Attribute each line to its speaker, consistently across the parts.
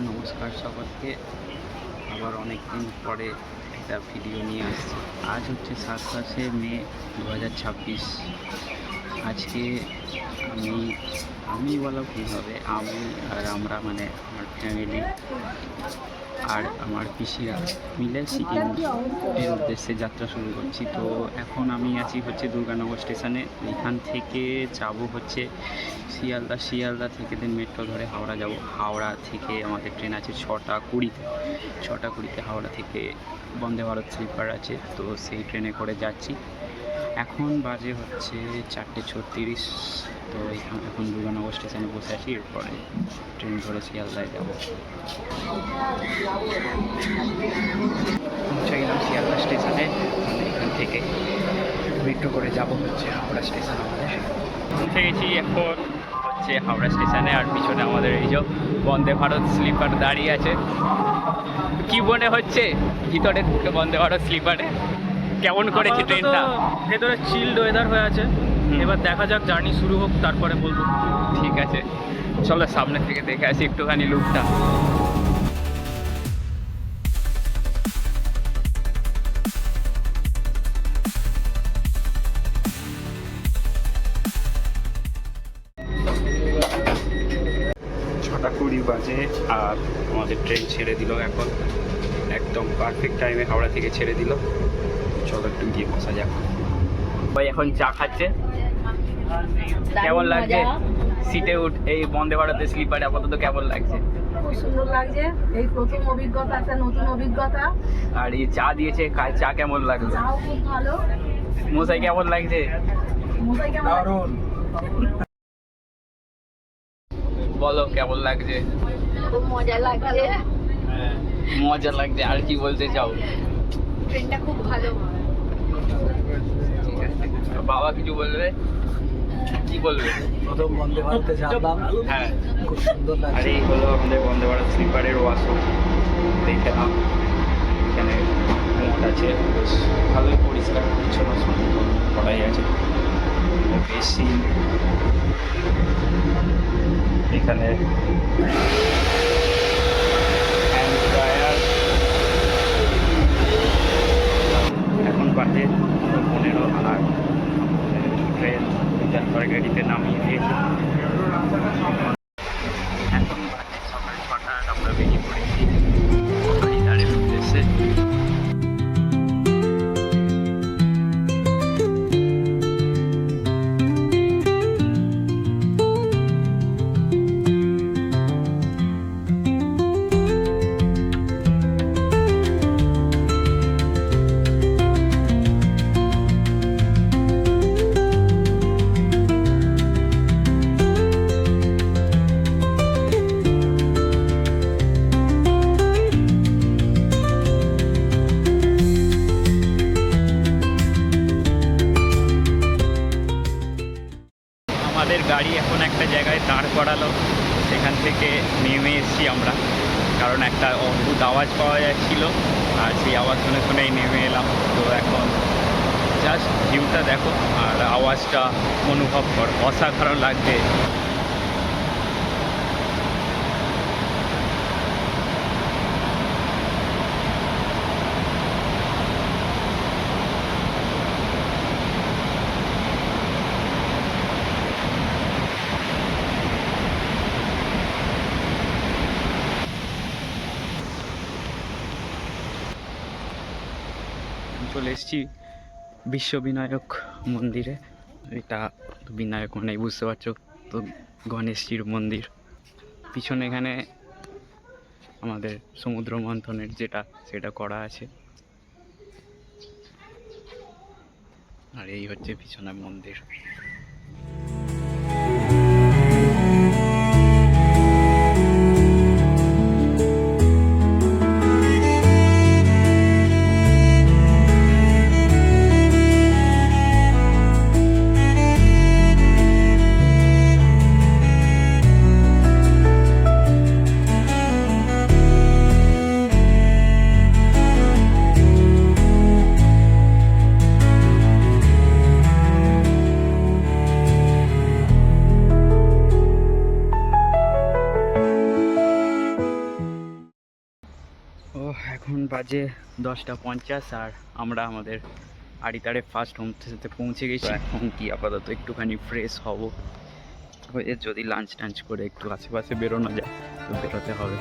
Speaker 1: নমস্কার সকলকে। আবার অনেক দিন পরে একটা ভিডিও নিয়ে আসছি। আজ হচ্ছে 27শে মে 2026। আজকে আমি বলা ভুল হবে, আমি আর আমরা মানে আমার ফ্যামিলি আর আমার পিসিরা মিলে সিকিমের উদ্দেশ্যে যাত্রা শুরু করছি। তো এখন আমি আছি হচ্ছে দুর্গানগর স্টেশনে। এখান থেকে যাব হচ্ছে শিয়ালদা থেকে দেন মেট্রো ধরে হাওড়া যাব। হাওড়া থেকে আমাদের ট্রেন আছে 6টা কুড়িতে হাওড়া থেকে বন্দে ভারত স্লিপার আছে, তো সেই ট্রেনে করে যাচ্ছি। এখন বাজে হচ্ছে 4:36। তো এখন দুর্গানগর স্টেশনে বসে আছি, এরপরে ট্রেন ধরে শিয়ালদায় যাব। পৌঁছে গেলাম শিয়ালদা স্টেশনে। এখান থেকে মেট্রো করে যাব হচ্ছে হাওড়া স্টেশন। আমাদের পৌঁছে গেছি এখন হচ্ছে হাওড়া স্টেশনে, আর পিছনে আমাদের এই যে বন্দে ভারত স্লিপার দাঁড়িয়ে আছে। কি মনে হচ্ছে ভিতরে ঢুকে বন্দে ভারত স্লিপারে? কেমন করেছে ট্রেনটা?
Speaker 2: ভেতরে চিল্ড ওয়েদার হয়ে আছে, এবার দেখা যাক, জার্নি শুরু হোক তারপরে বলবো।
Speaker 1: ঠিক আছে, চলো সামনে থেকে দেখে আসি একটুখানি লুকটা। ছটা 20 বাজে আর আমাদের ট্রেন ছেড়ে দিল এখন। একদম পারফেক্ট টাইমে হাওড়া থেকে ছেড়ে দিল। চলো একটু গিয়ে বসা যাক। ভাই এখন চা খাচ্ছে। কেমন লাগছে সিটে এই বন্দে ভারতের স্লিপারে? আপাতত কেমন লাগছে?
Speaker 3: খুব সুন্দর লাগছে, এই প্রথম অভিজ্ঞতা, একটা নতুন অভিজ্ঞতা।
Speaker 1: আর এই চা দিয়েছে, চা কেমন লাগলো?
Speaker 3: চাও খুব ভালো।
Speaker 1: মশাই কেমন লাগছে?
Speaker 3: মশাই কেমন লাগছে?
Speaker 1: বলো কেমন লাগছে?
Speaker 3: খুব মজা লাগছে।
Speaker 1: মজা লাগছে। আর কি বলতে চাও?
Speaker 3: ট্রেনটা খুব ভালো।
Speaker 1: ঠিক আছে, বাবা কিছু বলবে? কি বলবে?
Speaker 2: প্রথম বন্দে ভারতে যাবলাম,
Speaker 1: হ্যাঁ
Speaker 2: খুব সুন্দর লাগছে।
Speaker 1: আর এই হলো আমাদের বন্দে ভারত স্লিপারের ওয়াশরুম। দেখে নাও, এখানে মোট আছে, বেশ ভালোই পরিষ্কার পরিচ্ছন্ন সুন্দর করাই আছে। বেশি এখানে হ্যান্ড ড্রায়ার। এখন বাজে 15 আর ট্রেন রিজার্ভ গাড়িতে নামিয়ে দিয়েছে। এখন বাজে সকাল 6টা আর আমরা বেরিয়ে পড়েছি হরিদ্বারের উদ্দেশ্যে। আমাদের গাড়ি এখন একটা জায়গায় দাঁড় করালো, সেখান থেকে নেমে এসেছি আমরা, কারণ একটা অদ্ভুত আওয়াজ পাওয়া যাচ্ছিল আর সেই আওয়াজ শুনেই নেমে এলাম। তো এখন জাস্ট ভিউটা দেখো আর আওয়াজটা অনুভব কর, অসাধারণ লাগছে। চলে এসেছি বিশ্ববিনায়ক মন্দিরে। এটা বিনায়ক মানে বুঝতে পারছো তো, গণেশজির মন্দির। পিছনে এখানে আমাদের সমুদ্র মন্থনের সেটা করা আছে, আর এই হচ্ছে পিছনে মন্দির। বাজে 10:50 আর আমরা আমাদের আড়িতারে ফার্স্ট হোমস্টেতে পৌঁছে গেছি। এখন কি আপাতত একটুখানি ফ্রেশ হব, হয়ে যদি লাঞ্চ টাঞ্চ করে একটু আশেপাশে বেরোনো যায় তো বেরোতে হবে।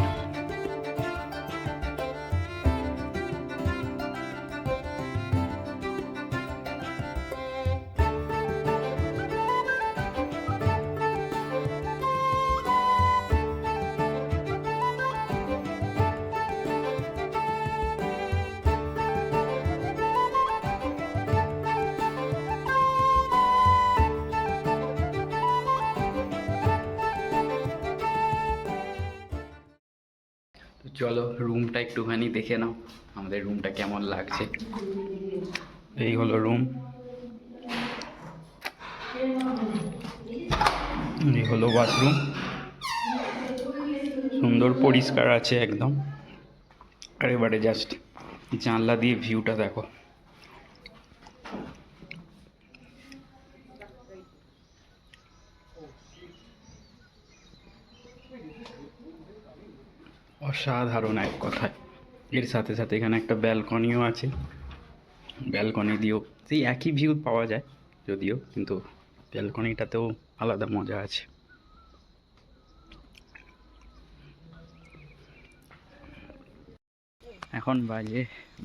Speaker 1: তো চলো রুমটা একটুখানি দেখে নাও, আমাদের রুমটা কেমন লাগছে। এই হলো রুম, এই হলো ওয়াশরুম, সুন্দর পরিষ্কার আছে একদম। আর এবারে জাস্ট জানলা দিয়ে ভিউটা দেখো। অসাধারণ এক কথায়। এর সাথে সাথে এখানে একটা ব্যালকনিও আছে, ব্যালকনি দিয়েও সেই একই ভিউ পাওয়া যায় যদিও, কিন্তু ব্যালকনিটাতেও আলাদা মজা আছে। এখন বাজে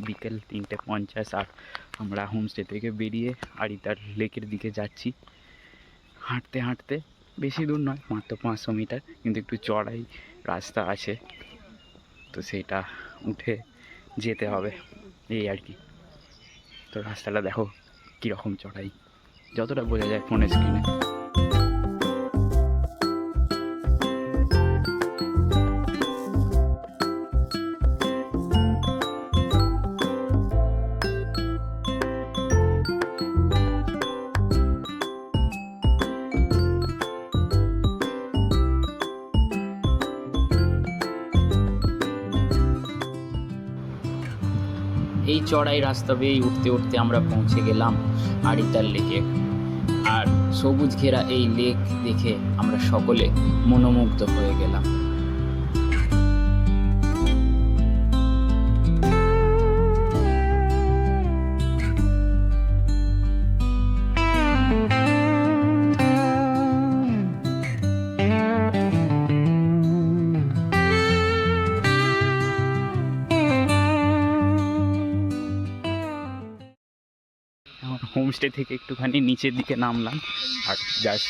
Speaker 1: বিকেল 3:50 আর আমরা হোমস্টে থেকে বেরিয়ে আড়িতার লেকের দিকে যাচ্ছি। হাঁটতে হাঁটতে, বেশি দূর নয়, মাত্র 500 মিটার, কিন্তু একটু চড়াই রাস্তা আছে, তো সেটা উঠে যেতে হবে এই আর কি। তো রাস্তাটা দেখো কীরকম চড়াই, যতটা বোঝা যায় ফোনের স্ক্রিনে। এই চড়াই রাস্তা বেয়ে উঠতে উঠতে আমরা পৌঁছে গেলাম আড়িতার লেকে। আর সবুজ ঘেরা এই লেক দেখে আমরা সকলে মনোমুগ্ধ হয়ে গেলাম। হোমস্টে থেকে একটুখানি নিচের দিকে নামলাম আর জাস্ট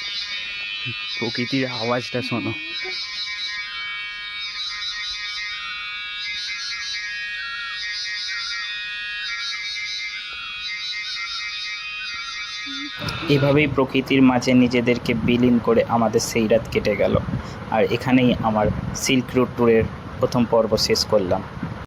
Speaker 1: প্রকৃতির আওয়াজটা শোনো।
Speaker 4: এভাবেই প্রকৃতির মাঝে নিজেদেরকে বিলীন করে আমাদের সেই রাত কেটে গেল। আর এখানেই আমার সিল্ক রুট ট্যুরের প্রথম পর্ব শেষ করলাম।